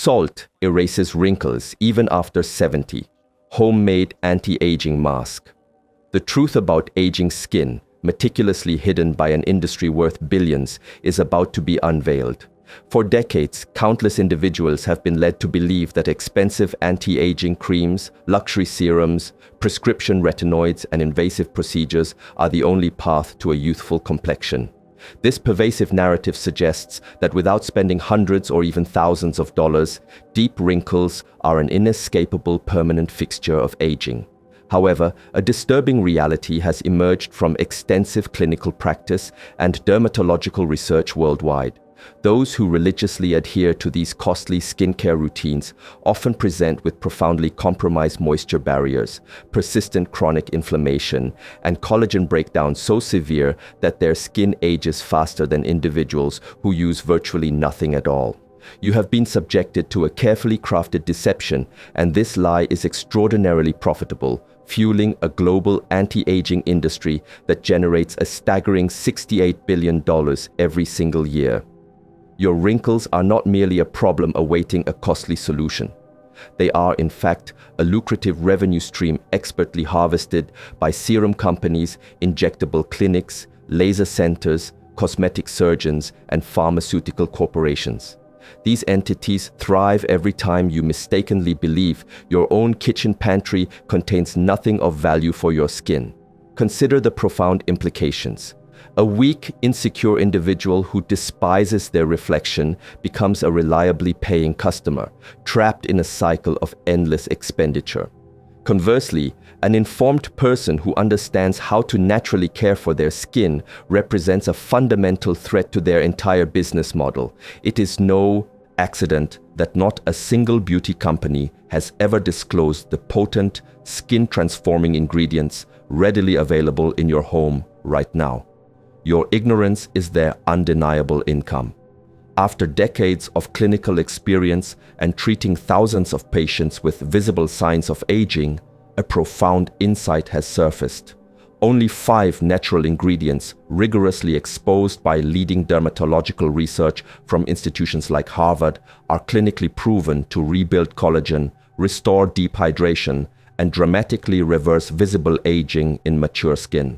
Salt erases wrinkles even after 70. Homemade anti-aging mask. The truth about aging skin, meticulously hidden by an industry worth billions, is about to be unveiled. For decades, countless individuals have been led to believe that expensive anti-aging creams, luxury serums, prescription retinoids, and invasive procedures are the only path to a youthful complexion. This pervasive narrative suggests that without spending hundreds or even thousands of dollars, deep wrinkles are an inescapable permanent fixture of aging. However, a disturbing reality has emerged from extensive clinical practice and dermatological research worldwide. Those who religiously adhere to these costly skincare routines often present with profoundly compromised moisture barriers, persistent chronic inflammation, and collagen breakdown so severe that their skin ages faster than individuals who use virtually nothing at all. You have been subjected to a carefully crafted deception, and this lie is extraordinarily profitable, fueling a global anti-aging industry that generates a staggering $68 billion every single year. Your wrinkles are not merely a problem awaiting a costly solution. They are, in fact, a lucrative revenue stream expertly harvested by serum companies, injectable clinics, laser centers, cosmetic surgeons, and pharmaceutical corporations. These entities thrive every time you mistakenly believe your own kitchen pantry contains nothing of value for your skin. Consider the profound implications. A weak, insecure individual who despises their reflection becomes a reliably paying customer, trapped in a cycle of endless expenditure. Conversely, an informed person who understands how to naturally care for their skin represents a fundamental threat to their entire business model. It is no accident that not a single beauty company has ever disclosed the potent, skin-transforming ingredients readily available in your home right now. Your ignorance is their undeniable income. After decades of clinical experience and treating thousands of patients with visible signs of aging, a profound insight has surfaced. Only 5 natural ingredients, rigorously exposed by leading dermatological research from institutions like Harvard, are clinically proven to rebuild collagen, restore deep hydration, and dramatically reverse visible aging in mature skin.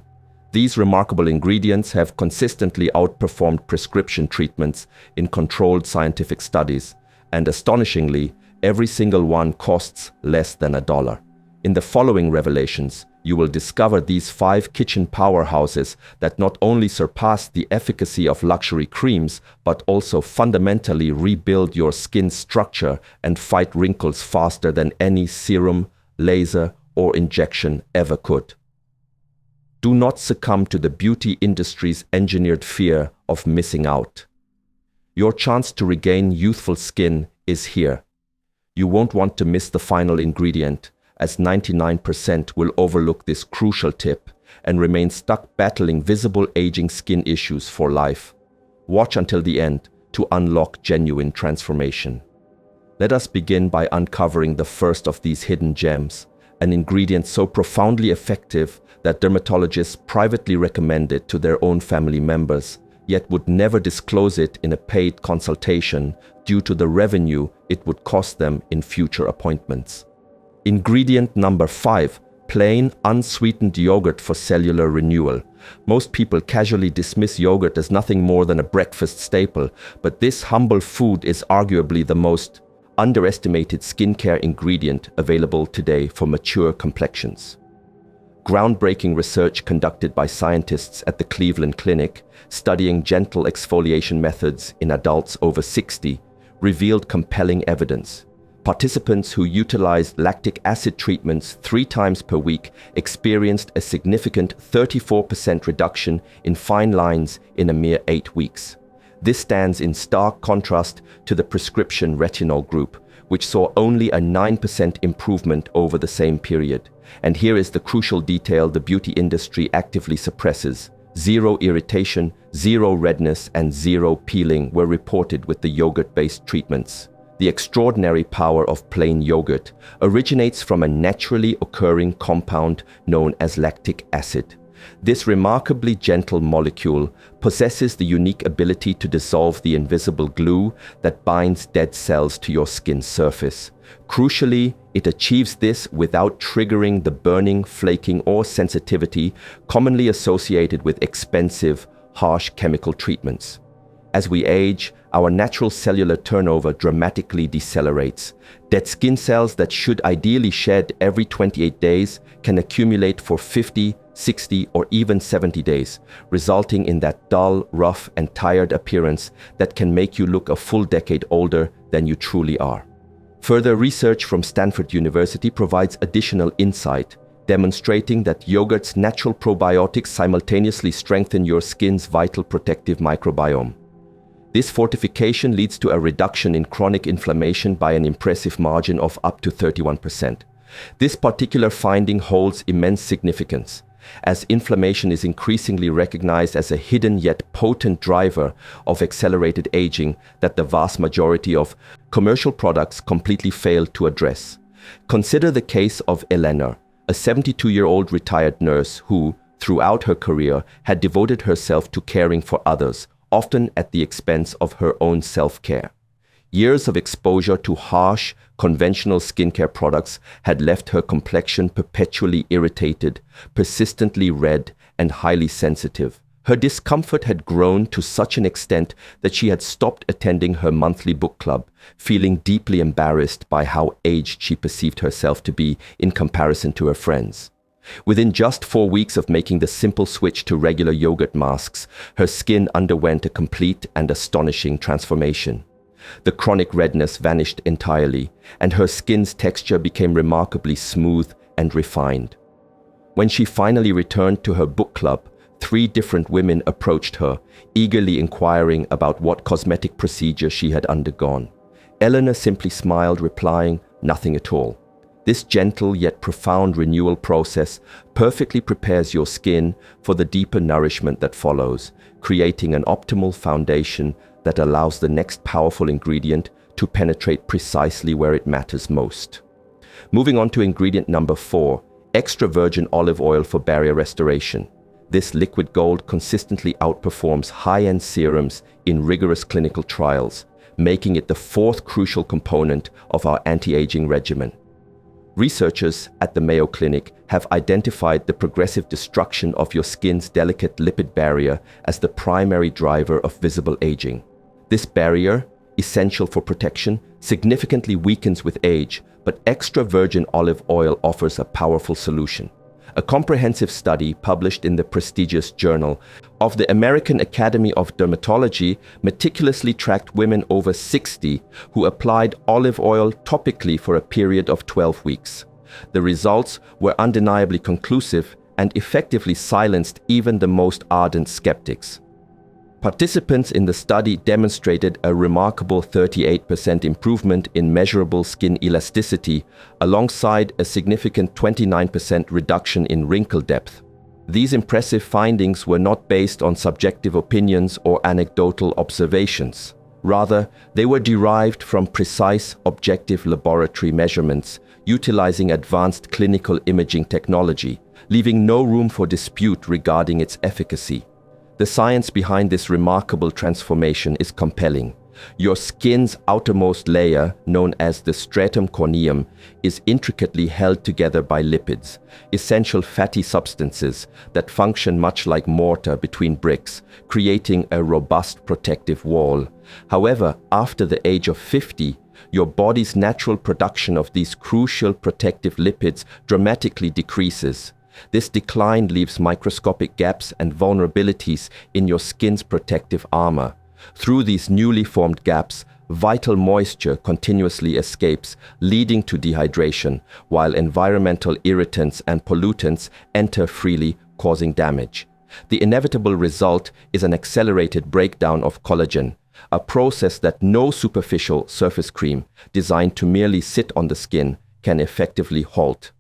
These remarkable ingredients have consistently outperformed prescription treatments in controlled scientific studies, and astonishingly, every single one costs less than $1. In the following revelations, you will discover these 5 kitchen powerhouses that not only surpass the efficacy of luxury creams, but also fundamentally rebuild your skin structure and fight wrinkles faster than any serum, laser, or injection ever could. Do not succumb to the beauty industry's engineered fear of missing out. Your chance to regain youthful skin is here. You won't want to miss the final ingredient, as 99% will overlook this crucial tip and remain stuck battling visible aging skin issues for life. Watch until the end to unlock genuine transformation. Let us begin by uncovering the first of these hidden gems, an ingredient so profoundly effective that dermatologists privately recommend it to their own family members, yet would never disclose it in a paid consultation due to the revenue it would cost them in future appointments. Ingredient number 5, plain, unsweetened yogurt for cellular renewal. Most people casually dismiss yogurt as nothing more than a breakfast staple, but this humble food is arguably the most underestimated skincare ingredient available today for mature complexions. Groundbreaking research conducted by scientists at the Cleveland Clinic, studying gentle exfoliation methods in adults over 60, revealed compelling evidence. Participants who utilized lactic acid treatments 3 times per week experienced a significant 34% reduction in fine lines in a mere 8 weeks. This stands in stark contrast to the prescription retinol group, which saw only a 9% improvement over the same period. And here is the crucial detail the beauty industry actively suppresses. 0 irritation, 0 redness, and 0 peeling were reported with the yogurt-based treatments. The extraordinary power of plain yogurt originates from a naturally occurring compound known as lactic acid. This remarkably gentle molecule possesses the unique ability to dissolve the invisible glue that binds dead cells to your skin's surface. Crucially, it achieves this without triggering the burning, flaking, or sensitivity commonly associated with expensive, harsh chemical treatments. As we age, our natural cellular turnover dramatically decelerates. Dead skin cells that should ideally shed every 28 days can accumulate for 50, 60, or even 70 days, resulting in that dull, rough, and tired appearance that can make you look a full decade older than you truly are. Further research from Stanford University provides additional insight, demonstrating that yogurt's natural probiotics simultaneously strengthen your skin's vital protective microbiome. This fortification leads to a reduction in chronic inflammation by an impressive margin of up to 31%. This particular finding holds immense significance, as inflammation is increasingly recognized as a hidden yet potent driver of accelerated aging that the vast majority of commercial products completely fail to address. Consider the case of Elena, a 72-year-old retired nurse who, throughout her career, had devoted herself to caring for others, often at the expense of her own self-care. Years of exposure to harsh, conventional skincare products had left her complexion perpetually irritated, persistently red, and highly sensitive. Her discomfort had grown to such an extent that she had stopped attending her monthly book club, feeling deeply embarrassed by how aged she perceived herself to be in comparison to her friends. Within just 4 weeks of making the simple switch to regular yogurt masks, her skin underwent a complete and astonishing transformation. The chronic redness vanished entirely, and her skin's texture became remarkably smooth and refined. When she finally returned to her book club, 3 different women approached her, eagerly inquiring about what cosmetic procedure she had undergone. Eleanor simply smiled, replying, "Nothing at all." This gentle yet profound renewal process perfectly prepares your skin for the deeper nourishment that follows, creating an optimal foundation that allows the next powerful ingredient to penetrate precisely where it matters most. Moving on to ingredient number 4, extra virgin olive oil for barrier restoration. This liquid gold consistently outperforms high-end serums in rigorous clinical trials, making it the 4th crucial component of our anti-aging regimen. Researchers at the Mayo Clinic have identified the progressive destruction of your skin's delicate lipid barrier as the primary driver of visible aging. This barrier, essential for protection, significantly weakens with age, but extra virgin olive oil offers a powerful solution. A comprehensive study published in the prestigious Journal of the American Academy of Dermatology meticulously tracked women over 60 who applied olive oil topically for a period of 12 weeks. The results were undeniably conclusive and effectively silenced even the most ardent skeptics. Participants in the study demonstrated a remarkable 38% improvement in measurable skin elasticity, alongside a significant 29% reduction in wrinkle depth. These impressive findings were not based on subjective opinions or anecdotal observations. Rather, they were derived from precise, objective laboratory measurements utilizing advanced clinical imaging technology, leaving no room for dispute regarding its efficacy. The science behind this remarkable transformation is compelling. Your skin's outermost layer, known as the stratum corneum, is intricately held together by lipids, essential fatty substances that function much like mortar between bricks, creating a robust protective wall. However, after the age of 50, your body's natural production of these crucial protective lipids dramatically decreases. This decline leaves microscopic gaps and vulnerabilities in your skin's protective armor. Through these newly formed gaps, vital moisture continuously escapes, leading to dehydration, while environmental irritants and pollutants enter freely, causing damage. The inevitable result is an accelerated breakdown of collagen, a process that no superficial surface cream designed to merely sit on the skin can effectively halt.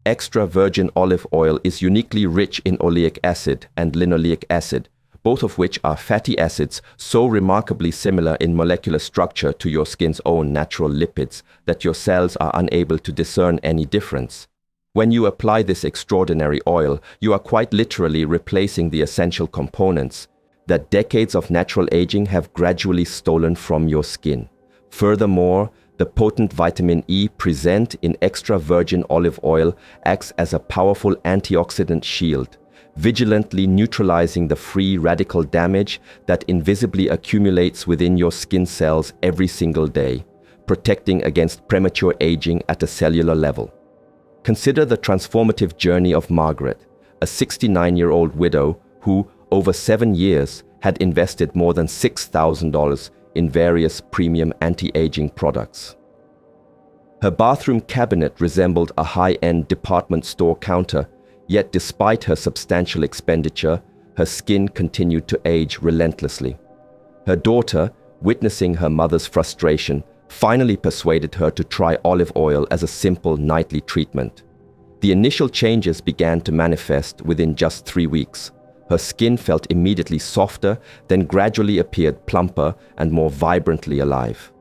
Extra virgin olive oil is uniquely rich in oleic acid and linoleic acid, both of which are fatty acids so remarkably similar in molecular structure to your skin's own natural lipids that your cells are unable to discern any difference. When you apply this extraordinary oil, you are quite literally replacing the essential components that decades of natural aging have gradually stolen from your skin. Furthermore, the potent vitamin E present in extra virgin olive oil acts as a powerful antioxidant shield, vigilantly neutralizing the free radical damage that invisibly accumulates within your skin cells every single day, protecting against premature aging at a cellular level. Consider the transformative journey of Margaret, a 69-year-old widow who, over 7 years, had invested more than $6,000 in various premium anti-aging products. Her bathroom cabinet resembled a high-end department store counter, yet despite her substantial expenditure, her skin continued to age relentlessly. Her daughter, witnessing her mother's frustration, finally persuaded her to try olive oil as a simple nightly treatment. The initial changes began to manifest within just 3 weeks. Her skin felt immediately softer, then gradually appeared plumper and more vibrantly alive.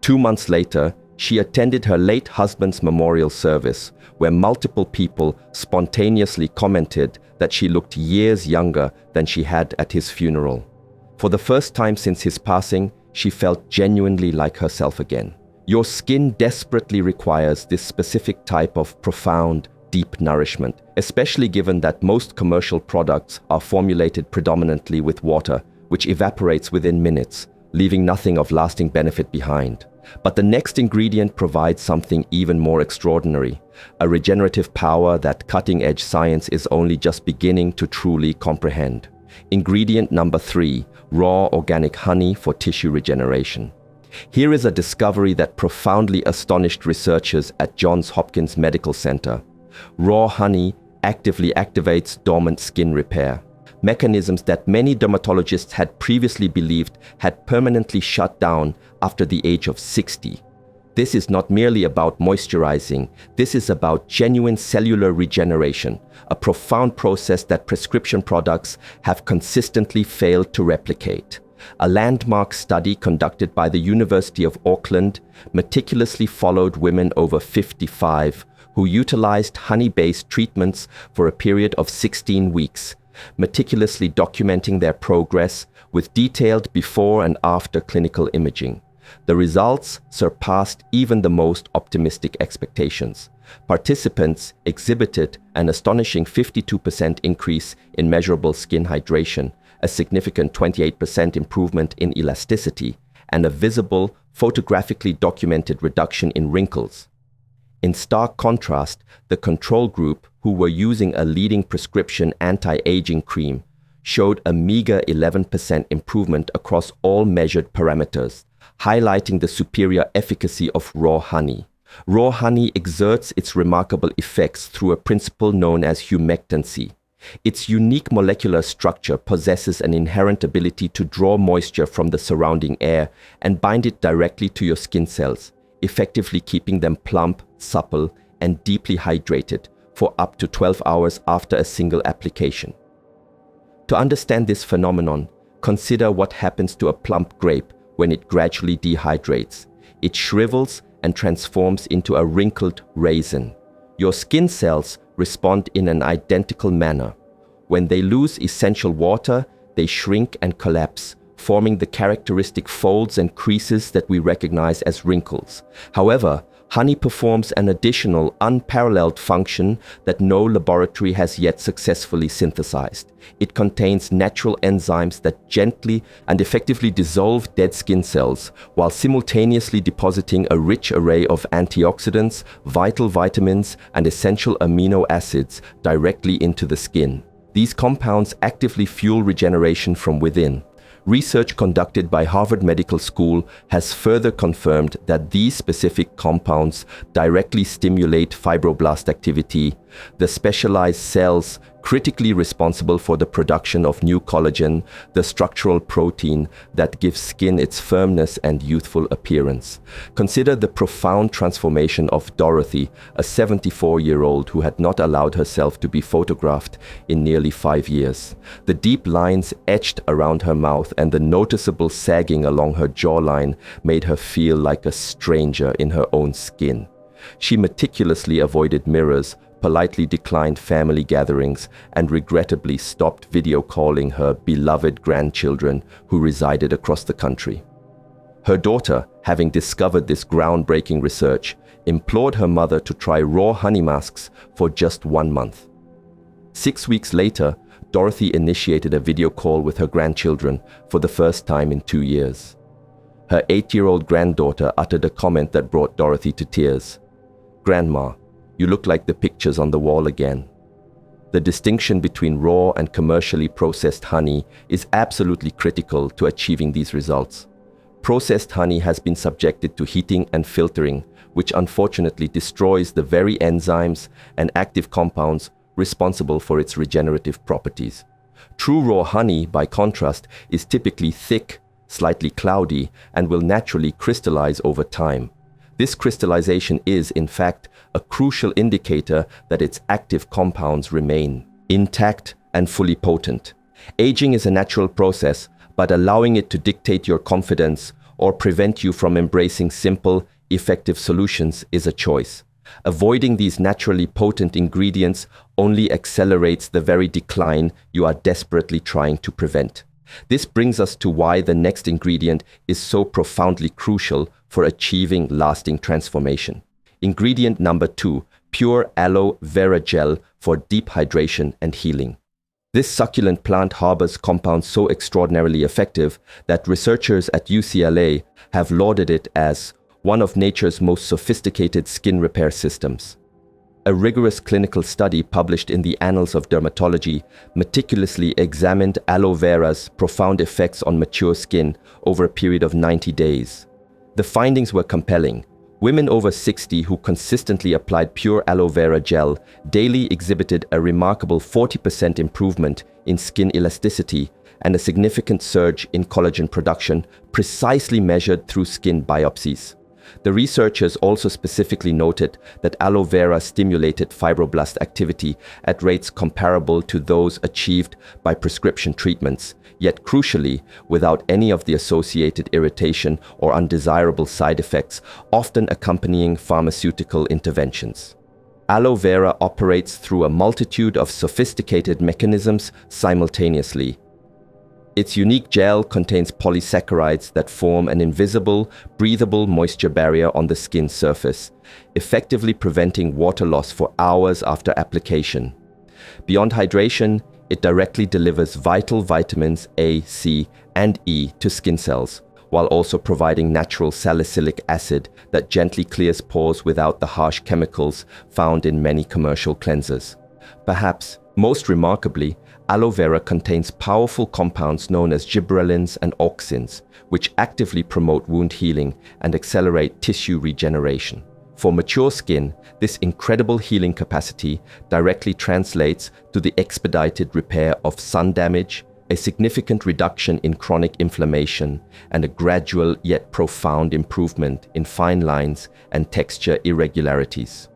2 months later, she attended her late husband's memorial service, where multiple people spontaneously commented that she looked years younger than she had at his funeral. For the first time since his passing, she felt genuinely like herself again. Your skin desperately requires this specific type of profound, deep nourishment, especially given that most commercial products are formulated predominantly with water, which evaporates within minutes, leaving nothing of lasting benefit behind. But the next ingredient provides something even more extraordinary, a regenerative power that cutting-edge science is only just beginning to truly comprehend. Ingredient number 3, raw organic honey for tissue regeneration. Here is a discovery that profoundly astonished researchers at Johns Hopkins Medical Center. Raw honey actively activates dormant skin repair, mechanisms that many dermatologists had previously believed had permanently shut down after the age of 60. This is not merely about moisturizing, this is about genuine cellular regeneration, a profound process that prescription products have consistently failed to replicate. A landmark study conducted by the University of Auckland meticulously followed women over 55 who utilized honey-based treatments for a period of 16 weeks, meticulously documenting their progress with detailed before and after clinical imaging. The results surpassed even the most optimistic expectations. Participants exhibited an astonishing 52% increase in measurable skin hydration, a significant 28% improvement in elasticity, and a visible, photographically documented reduction in wrinkles. In stark contrast, the control group, who were using a leading prescription anti-aging cream, showed a meager 11% improvement across all measured parameters, highlighting the superior efficacy of raw honey. Raw honey exerts its remarkable effects through a principle known as humectancy. Its unique molecular structure possesses an inherent ability to draw moisture from the surrounding air and bind it directly to your skin cells, effectively keeping them plump, supple, and deeply hydrated for up to 12 hours after a single application. To understand this phenomenon, consider what happens to a plump grape when it gradually dehydrates. It shrivels and transforms into a wrinkled raisin. Your skin cells respond in an identical manner. When they lose essential water, they shrink and collapse, forming the characteristic folds and creases that we recognize as wrinkles. However, honey performs an additional, unparalleled function that no laboratory has yet successfully synthesized. It contains natural enzymes that gently and effectively dissolve dead skin cells, while simultaneously depositing a rich array of antioxidants, vital vitamins, and essential amino acids directly into the skin. These compounds actively fuel regeneration from within. Research conducted by Harvard Medical School has further confirmed that these specific compounds directly stimulate fibroblast activity, the specialized cells critically responsible for the production of new collagen, the structural protein that gives skin its firmness and youthful appearance. Consider the profound transformation of Dorothy, a 74-year-old who had not allowed herself to be photographed in nearly 5 years. The deep lines etched around her mouth and the noticeable sagging along her jawline made her feel like a stranger in her own skin. She meticulously avoided mirrors, politely declined family gatherings, and regrettably stopped video calling her beloved grandchildren who resided across the country. Her daughter, having discovered this groundbreaking research, implored her mother to try raw honey masks for just 1 month. 6 weeks later, Dorothy initiated a video call with her grandchildren for the first time in 2 years. Her 8-year-old granddaughter uttered a comment that brought Dorothy to tears. "Grandma, you look like the pictures on the wall again." The distinction between raw and commercially processed honey is absolutely critical to achieving these results. Processed honey has been subjected to heating and filtering, which unfortunately destroys the very enzymes and active compounds responsible for its regenerative properties. True raw honey, by contrast, is typically thick, slightly cloudy, and will naturally crystallize over time. This crystallization is, in fact, a crucial indicator that its active compounds remain intact and fully potent. Aging is a natural process, but allowing it to dictate your confidence or prevent you from embracing simple, effective solutions is a choice. Avoiding these naturally potent ingredients only accelerates the very decline you are desperately trying to prevent. This brings us to why the next ingredient is so profoundly crucial for achieving lasting transformation. Ingredient number 2, pure aloe vera gel for deep hydration and healing. This succulent plant harbors compounds so extraordinarily effective that researchers at UCLA have lauded it as one of nature's most sophisticated skin repair systems. A rigorous clinical study published in the Annals of Dermatology meticulously examined aloe vera's profound effects on mature skin over a period of 90 days. The findings were compelling. Women over 60 who consistently applied pure aloe vera gel daily exhibited a remarkable 40% improvement in skin elasticity and a significant surge in collagen production, precisely measured through skin biopsies. The researchers also specifically noted that aloe vera stimulated fibroblast activity at rates comparable to those achieved by prescription treatments, yet crucially, without any of the associated irritation or undesirable side effects often accompanying pharmaceutical interventions. Aloe vera operates through a multitude of sophisticated mechanisms simultaneously. Its unique gel contains polysaccharides that form an invisible, breathable moisture barrier on the skin's surface, effectively preventing water loss for hours after application. Beyond hydration, it directly delivers vital vitamins A, C, and E to skin cells, while also providing natural salicylic acid that gently clears pores without the harsh chemicals found in many commercial cleansers. Perhaps most remarkably, aloe vera contains powerful compounds known as gibberellins and auxins, which actively promote wound healing and accelerate tissue regeneration. For mature skin, this incredible healing capacity directly translates to the expedited repair of sun damage, a significant reduction in chronic inflammation, and a gradual yet profound improvement in fine lines and texture irregularities.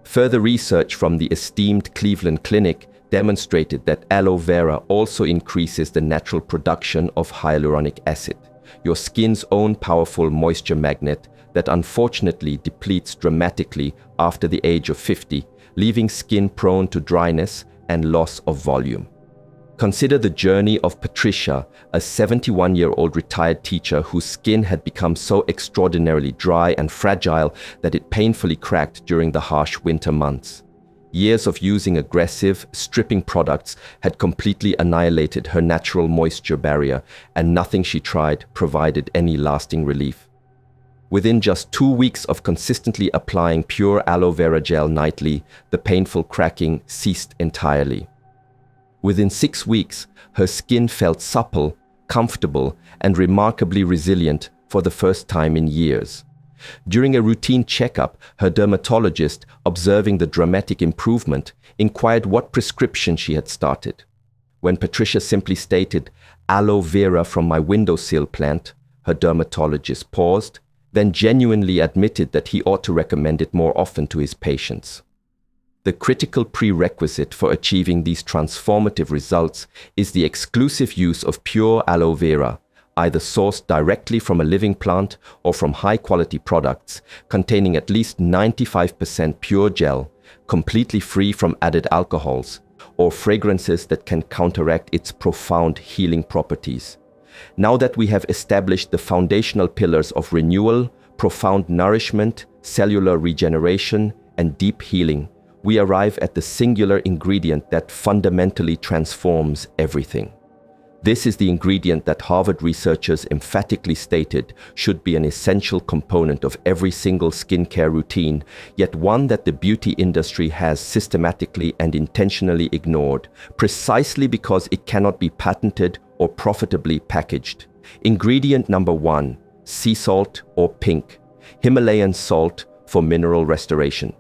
Further research from the esteemed Cleveland Clinic demonstrated that aloe vera also increases the natural production of hyaluronic acid, your skin's own powerful moisture magnet that unfortunately depletes dramatically after the age of 50, leaving skin prone to dryness and loss of volume. Consider the journey of Patricia, a 71-year-old retired teacher whose skin had become so extraordinarily dry and fragile that it painfully cracked during the harsh winter months. Years of using aggressive, stripping products had completely annihilated her natural moisture barrier, and nothing she tried provided any lasting relief. Within just 2 weeks of consistently applying pure aloe vera gel nightly, the painful cracking ceased entirely. Within 6 weeks, her skin felt supple, comfortable, and remarkably resilient for the first time in years. During a routine checkup, her dermatologist, observing the dramatic improvement, inquired what prescription she had started. When Patricia simply stated, "aloe vera from my windowsill plant," her dermatologist paused, then genuinely admitted that he ought to recommend it more often to his patients. The critical prerequisite for achieving these transformative results is the exclusive use of pure aloe vera, either sourced directly from a living plant or from high-quality products containing at least 95% pure gel, completely free from added alcohols, or fragrances that can counteract its profound healing properties. Now that we have established the foundational pillars of renewal, profound nourishment, cellular regeneration, and deep healing, we arrive at the singular ingredient that fundamentally transforms everything. This is the ingredient that Harvard researchers emphatically stated should be an essential component of every single skincare routine, yet one that the beauty industry has systematically and intentionally ignored, precisely because it cannot be patented or profitably packaged. Ingredient number 1, sea salt or pink, Himalayan salt for mineral restoration.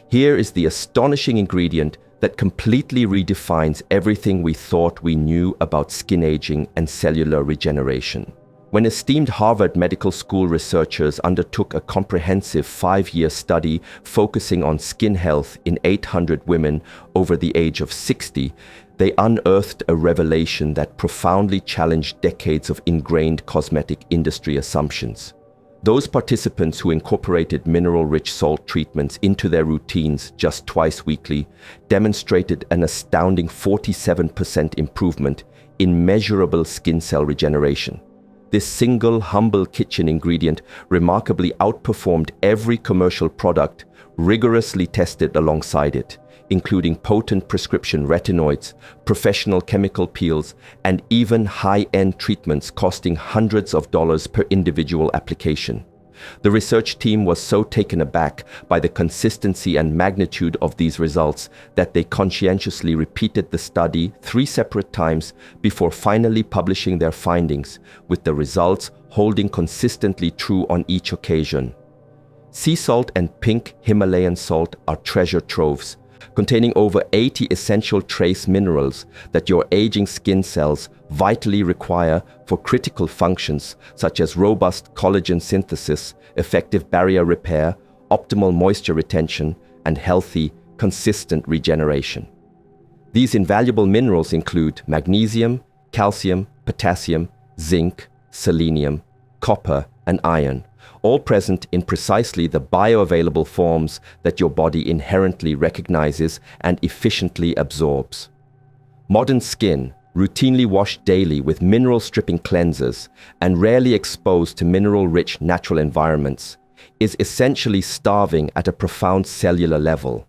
Here is the astonishing ingredient that completely redefines everything we thought we knew about skin aging and cellular regeneration. When esteemed Harvard Medical School researchers undertook a comprehensive 5-year study focusing on skin health in 800 women over the age of 60, they unearthed a revelation that profoundly challenged decades of ingrained cosmetic industry assumptions. Those participants who incorporated mineral-rich salt treatments into their routines just twice weekly demonstrated an astounding 47% improvement in measurable skin cell regeneration. This single, humble kitchen ingredient remarkably outperformed every commercial product rigorously tested alongside it, including potent prescription retinoids, professional chemical peels, and even high-end treatments costing hundreds of dollars per individual application. The research team was so taken aback by the consistency and magnitude of these results that they conscientiously repeated the study 3 separate times before finally publishing their findings, with the results holding consistently true on each occasion. Sea salt and pink Himalayan salt are treasure troves, containing over 80 essential trace minerals that your aging skin cells vitally require for critical functions such as robust collagen synthesis, effective barrier repair, optimal moisture retention, and healthy, consistent regeneration. These invaluable minerals include magnesium, calcium, potassium, zinc, selenium, copper, and iron, all present in precisely the bioavailable forms that your body inherently recognizes and efficiently absorbs. Modern skin, routinely washed daily with mineral-stripping cleansers and rarely exposed to mineral-rich natural environments, is essentially starving at a profound cellular level.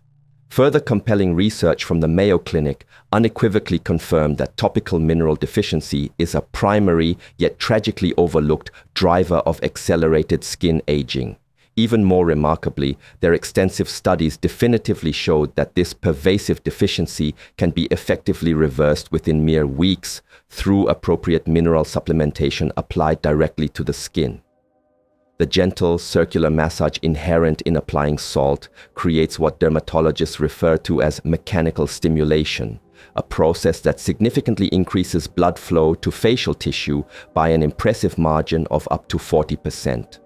Further compelling research from the Mayo Clinic unequivocally confirmed that topical mineral deficiency is a primary yet tragically overlooked driver of accelerated skin aging. Even more remarkably, their extensive studies definitively showed that this pervasive deficiency can be effectively reversed within mere weeks through appropriate mineral supplementation applied directly to the skin. The gentle, circular massage inherent in applying salt creates what dermatologists refer to as mechanical stimulation, a process that significantly increases blood flow to facial tissue by an impressive margin of up to 40%.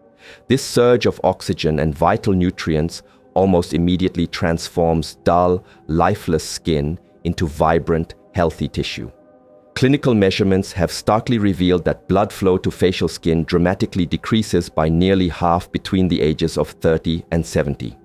This surge of oxygen and vital nutrients almost immediately transforms dull, lifeless skin into vibrant, healthy tissue. Clinical measurements have starkly revealed that blood flow to facial skin dramatically decreases by nearly half between the ages of 30 and 70.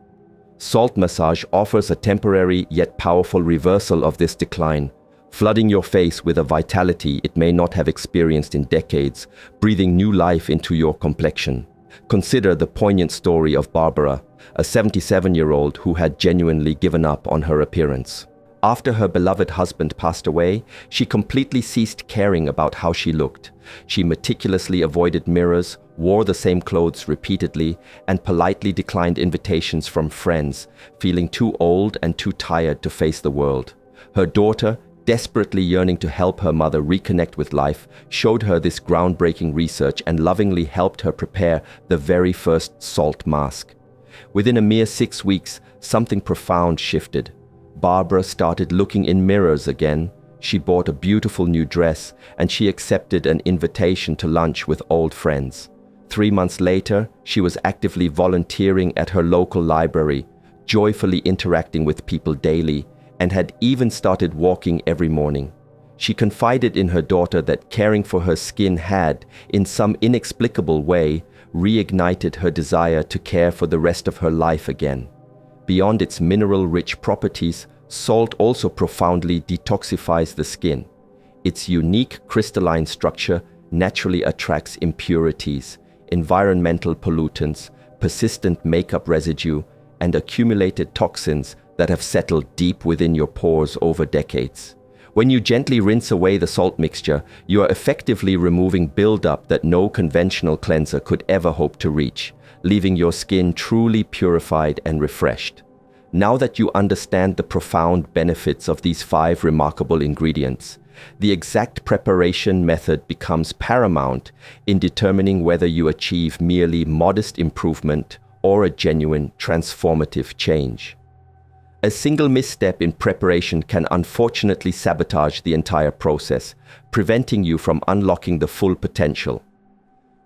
Salt massage offers a temporary yet powerful reversal of this decline, flooding your face with a vitality it may not have experienced in decades, breathing new life into your complexion. Consider the poignant story of Barbara, a 77-year-old who had genuinely given up on her appearance. After her beloved husband passed away, she completely ceased caring about how she looked. She meticulously avoided mirrors, wore the same clothes repeatedly, and politely declined invitations from friends, feeling too old and too tired to face the world. Her daughter, desperately yearning to help her mother reconnect with life, showed her this groundbreaking research and lovingly helped her prepare the very first salt mask. Within a mere 6 weeks, something profound shifted. Barbara started looking in mirrors again. She bought a beautiful new dress, and she accepted an invitation to lunch with old friends. 3 months later, she was actively volunteering at her local library, joyfully interacting with people daily, and had even started walking every morning. She confided in her daughter that caring for her skin had, in some inexplicable way, reignited her desire to care for the rest of her life again. Beyond its mineral-rich properties, salt also profoundly detoxifies the skin. Its unique crystalline structure naturally attracts impurities, environmental pollutants, persistent makeup residue, and accumulated toxins that have settled deep within your pores over decades. When you gently rinse away the salt mixture, you are effectively removing buildup that no conventional cleanser could ever hope to reach, leaving your skin truly purified and refreshed. Now that you understand the profound benefits of these 5 remarkable ingredients, the exact preparation method becomes paramount in determining whether you achieve merely modest improvement or a genuine transformative change. A single misstep in preparation can unfortunately sabotage the entire process, preventing you from unlocking the full potential.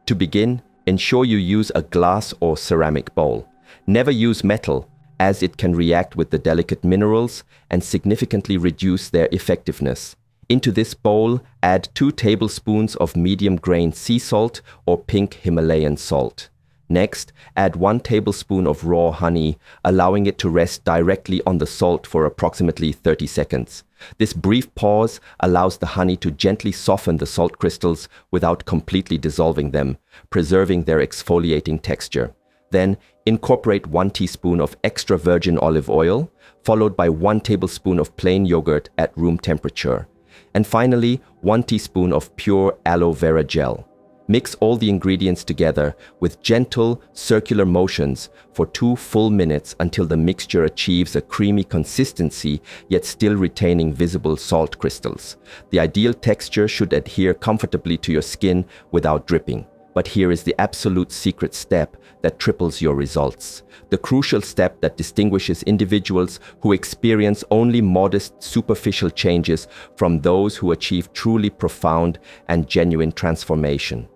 To begin, ensure you use a glass or ceramic bowl. Never use metal, as it can react with the delicate minerals and significantly reduce their effectiveness. Into this bowl, add 2 tablespoons of medium-grain sea salt or pink Himalayan salt. Next, add 1 tablespoon of raw honey, allowing it to rest directly on the salt for approximately 30 seconds. This brief pause allows the honey to gently soften the salt crystals without completely dissolving them, preserving their exfoliating texture. Then, incorporate 1 teaspoon of extra virgin olive oil, followed by 1 tablespoon of plain yogurt at room temperature. And finally, 1 teaspoon of pure aloe vera gel. Mix all the ingredients together with gentle, circular motions for 2 full minutes until the mixture achieves a creamy consistency, yet still retaining visible salt crystals. The ideal texture should adhere comfortably to your skin without dripping. But here is the absolute secret step that triples your results. The crucial step that distinguishes individuals who experience only modest, superficial changes from those who achieve truly profound and genuine transformation.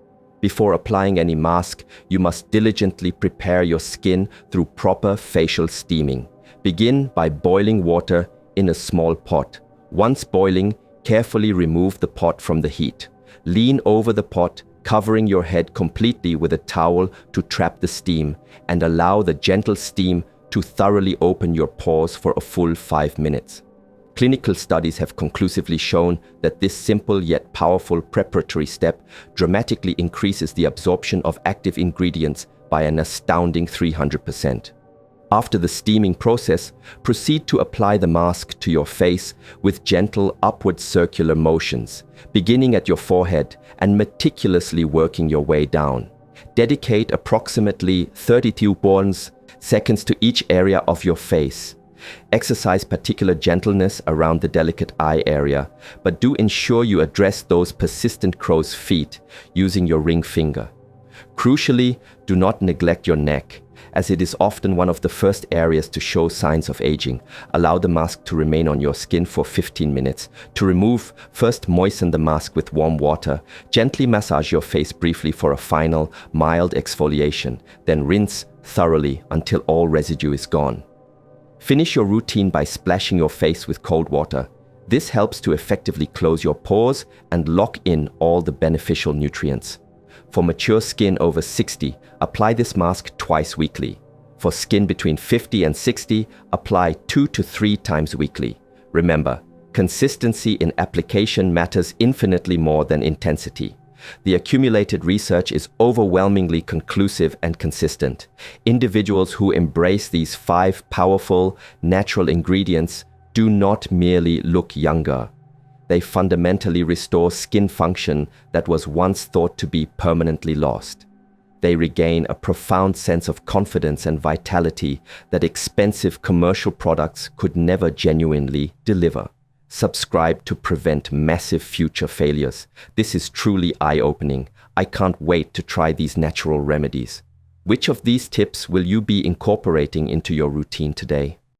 Before applying any mask, you must diligently prepare your skin through proper facial steaming. Begin by boiling water in a small pot. Once boiling, carefully remove the pot from the heat. Lean over the pot, covering your head completely with a towel to trap the steam, and allow the gentle steam to thoroughly open your pores for a full 5 minutes. Clinical studies have conclusively shown that this simple yet powerful preparatory step dramatically increases the absorption of active ingredients by an astounding 300%. After the steaming process, proceed to apply the mask to your face with gentle upward circular motions, beginning at your forehead and meticulously working your way down. Dedicate approximately 32 seconds to each area of your face. Exercise particular gentleness around the delicate eye area, but do ensure you address those persistent crow's feet using your ring finger. Crucially, do not neglect your neck, as it is often one of the first areas to show signs of aging. Allow the mask to remain on your skin for 15 minutes. To remove, first moisten the mask with warm water. Gently massage your face briefly for a final, mild exfoliation. Then rinse thoroughly until all residue is gone. Finish your routine by splashing your face with cold water. This helps to effectively close your pores and lock in all the beneficial nutrients. For mature skin over 60, apply this mask twice weekly. For skin between 50 and 60, apply 2 to 3 times weekly. Remember, consistency in application matters infinitely more than intensity. The accumulated research is overwhelmingly conclusive and consistent. Individuals who embrace these 5 powerful, natural ingredients do not merely look younger. They fundamentally restore skin function that was once thought to be permanently lost. They regain a profound sense of confidence and vitality that expensive commercial products could never genuinely deliver. Subscribe to prevent massive future failures. This is truly eye-opening. I can't wait to try these natural remedies. Which of these tips will you be incorporating into your routine today?